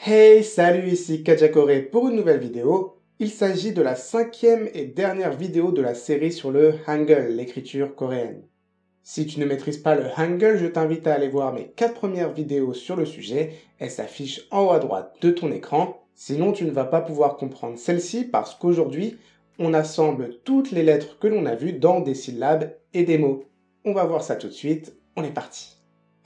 Hey, salut, ici Kajakore pour une nouvelle vidéo. Il s'agit de la 5e et dernière vidéo de la série sur le Hangul, l'écriture coréenne. Si tu ne maîtrises pas le Hangul, je t'invite à aller voir mes 4 premières vidéos sur le sujet. Elles s'affichent en haut à droite de ton écran. Sinon, tu ne vas pas pouvoir comprendre celle-ci parce qu'aujourd'hui, on assemble toutes les lettres que l'on a vues dans des syllabes et des mots. On va voir ça tout de suite. On est parti.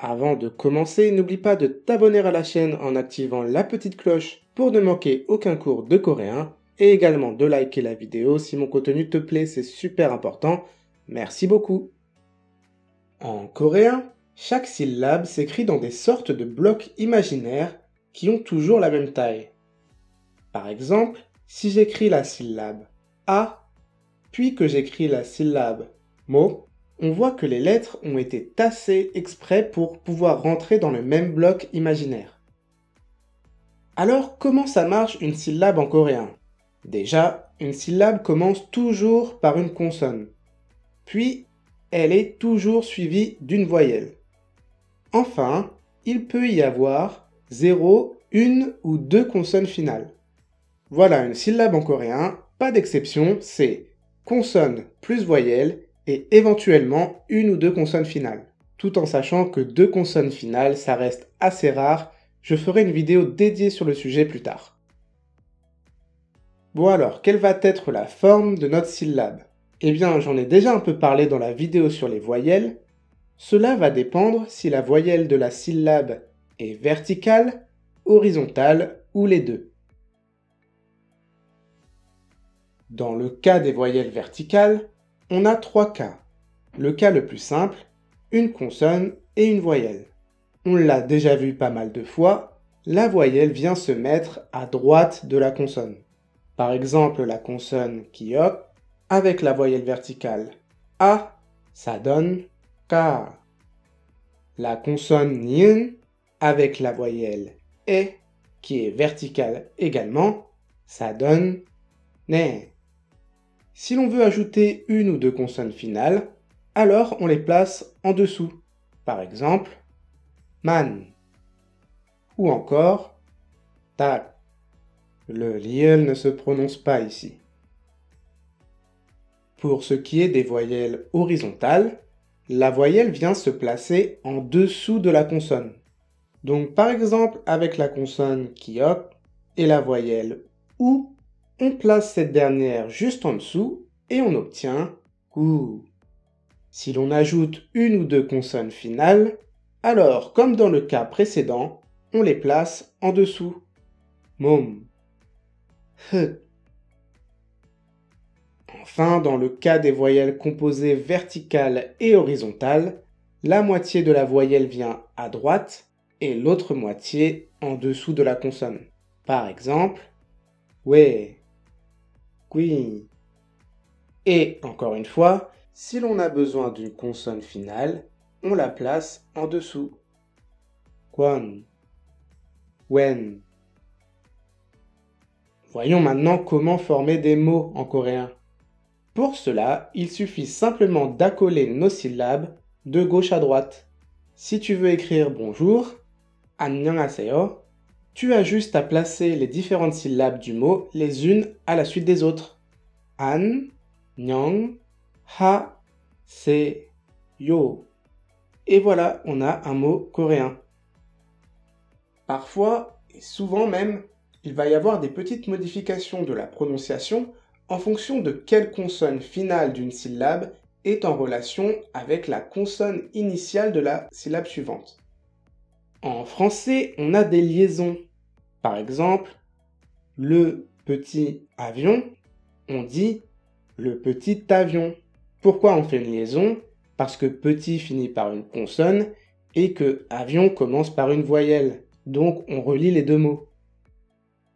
Avant de commencer, n'oublie pas de t'abonner à la chaîne en activant la petite cloche pour ne manquer aucun cours de coréen et également de liker la vidéo si mon contenu te plaît, c'est super important. Merci beaucoup. En coréen, chaque syllabe s'écrit dans des sortes de blocs imaginaires qui ont toujours la même taille. Par exemple, si j'écris la syllabe A, puis que j'écris la syllabe mo, on voit que les lettres ont été tassées exprès pour pouvoir rentrer dans le même bloc imaginaire. Alors, comment ça marche une syllabe en coréen? Déjà, une syllabe commence toujours par une consonne. Puis, elle est toujours suivie d'une voyelle. Enfin, il peut y avoir 0, une ou deux consonnes finales. Voilà une syllabe en coréen, pas d'exception, c'est consonne plus voyelle et éventuellement une ou deux consonnes finales. Tout en sachant que deux consonnes finales, ça reste assez rare, je ferai une vidéo dédiée sur le sujet plus tard. Bon alors, quelle va être la forme de notre syllabe? Eh bien, j'en ai déjà un peu parlé dans la vidéo sur les voyelles. Cela va dépendre si la voyelle de la syllabe est verticale, horizontale ou les deux. Dans le cas des voyelles verticales, on a 3 cas. Le cas le plus simple, une consonne et une voyelle. On l'a déjà vu pas mal de fois, la voyelle vient se mettre à droite de la consonne. Par exemple, la consonne kiok avec la voyelle verticale A, ça donne ka. La consonne niun avec la voyelle E qui est verticale également, ça donne ne. Si l'on veut ajouter une ou deux consonnes finales, alors on les place en dessous. Par exemple, man. Ou encore, tak. Le liel ne se prononce pas ici. Pour ce qui est des voyelles horizontales, la voyelle vient se placer en dessous de la consonne. Donc par exemple, avec la consonne kiok et la voyelle ou, on place cette dernière juste en dessous et on obtient gu. Si l'on ajoute une ou deux consonnes finales, alors comme dans le cas précédent, on les place en dessous. Mom. H. Enfin, dans le cas des voyelles composées verticales et horizontales, la moitié de la voyelle vient à droite et l'autre moitié en dessous de la consonne. Par exemple, we. Oui. Et encore une fois, si l'on a besoin d'une consonne finale, on la place en dessous. Kwon. Wen. Voyons maintenant comment former des mots en coréen. Pour cela, il suffit simplement d'accoler nos syllabes de gauche à droite. Si tu veux écrire bonjour, 안녕하세요, tu as juste à placer les différentes syllabes du mot les unes à la suite des autres. An, nyang, ha, se, yo. Et voilà, on a un mot coréen. Parfois, et souvent même, il va y avoir des petites modifications de la prononciation en fonction de quelle consonne finale d'une syllabe est en relation avec la consonne initiale de la syllabe suivante. En français, on a des liaisons. Par exemple, le petit avion, on dit le petit avion. Pourquoi on fait une liaison? Parce que petit finit par une consonne et que avion commence par une voyelle. Donc on relie les deux mots.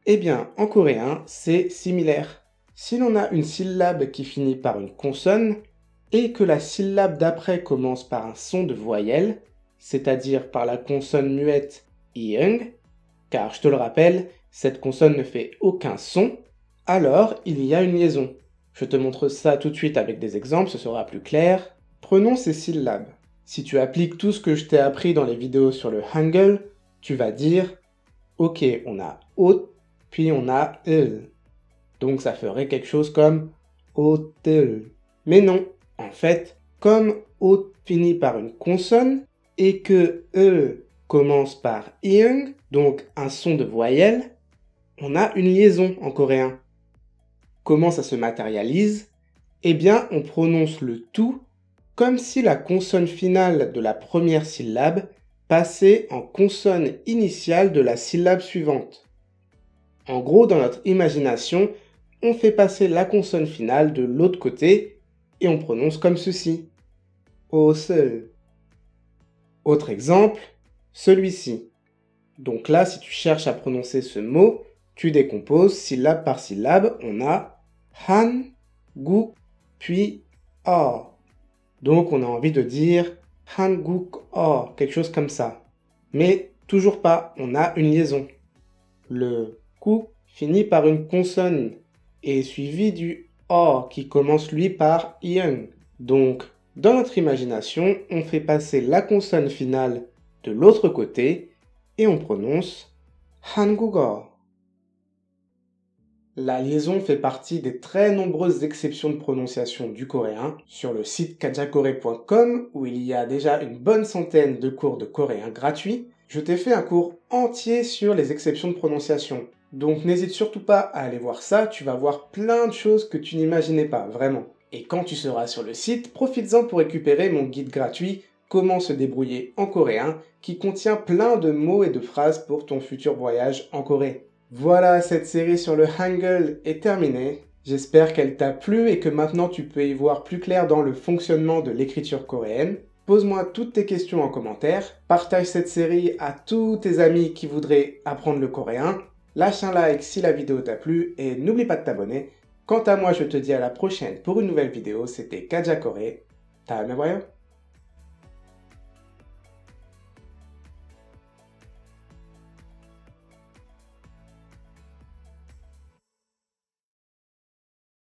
Eh bien, en coréen, c'est similaire. Si l'on a une syllabe qui finit par une consonne et que la syllabe d'après commence par un son de voyelle, c'est-à-dire par la consonne muette ieng, car je te le rappelle, cette consonne ne fait aucun son, alors il y a une liaison. Je te montre ça tout de suite avec des exemples, ce sera plus clair. Prenons ces syllabes. Si tu appliques tout ce que je t'ai appris dans les vidéos sur le Hangul, tu vas dire Ok, on a hôte, puis on a il. Donc ça ferait quelque chose comme hôtel. Mais non, en fait, comme hôte finit par une consonne et que commence par ing, donc un son de voyelle, on a une liaison en coréen. Comment ça se matérialise? Eh bien, on prononce le tout comme si la consonne finale de la première syllabe passait en consonne initiale de la syllabe suivante. En gros, dans notre imagination, on fait passer la consonne finale de l'autre côté et on prononce comme ceci. Au seul. Autre exemple, celui-ci. Donc là, si tu cherches à prononcer ce mot, tu décomposes syllabe par syllabe. On a han, gu, puis a. Donc on a envie de dire hanguk a, quelque chose comme ça. Mais toujours pas, on a une liaison. Le ku finit par une consonne et suivi du a qui commence lui par ieng. Donc, dans notre imagination, on fait passer la consonne finale de l'autre côté et on prononce 한국어. La liaison fait partie des très nombreuses exceptions de prononciation du coréen. Sur le site kajakore.com, où il y a déjà une bonne centaine de cours de coréen gratuits, je t'ai fait un cours entier sur les exceptions de prononciation. Donc n'hésite surtout pas à aller voir ça, tu vas voir plein de choses que tu n'imaginais pas, vraiment. Et quand tu seras sur le site, profites-en pour récupérer mon guide gratuit Comment se débrouiller en coréen, qui contient plein de mots et de phrases pour ton futur voyage en Corée. Voilà, cette série sur le Hangul est terminée. J'espère qu'elle t'a plu et que maintenant tu peux y voir plus clair dans le fonctionnement de l'écriture coréenne. Pose-moi toutes tes questions en commentaire, partage cette série à tous tes amis qui voudraient apprendre le coréen, lâche un like si la vidéo t'a plu et n'oublie pas de t'abonner. Quant à moi, je te dis à la prochaine pour une nouvelle vidéo, c'était Kaja Corée. 다음에 봐요.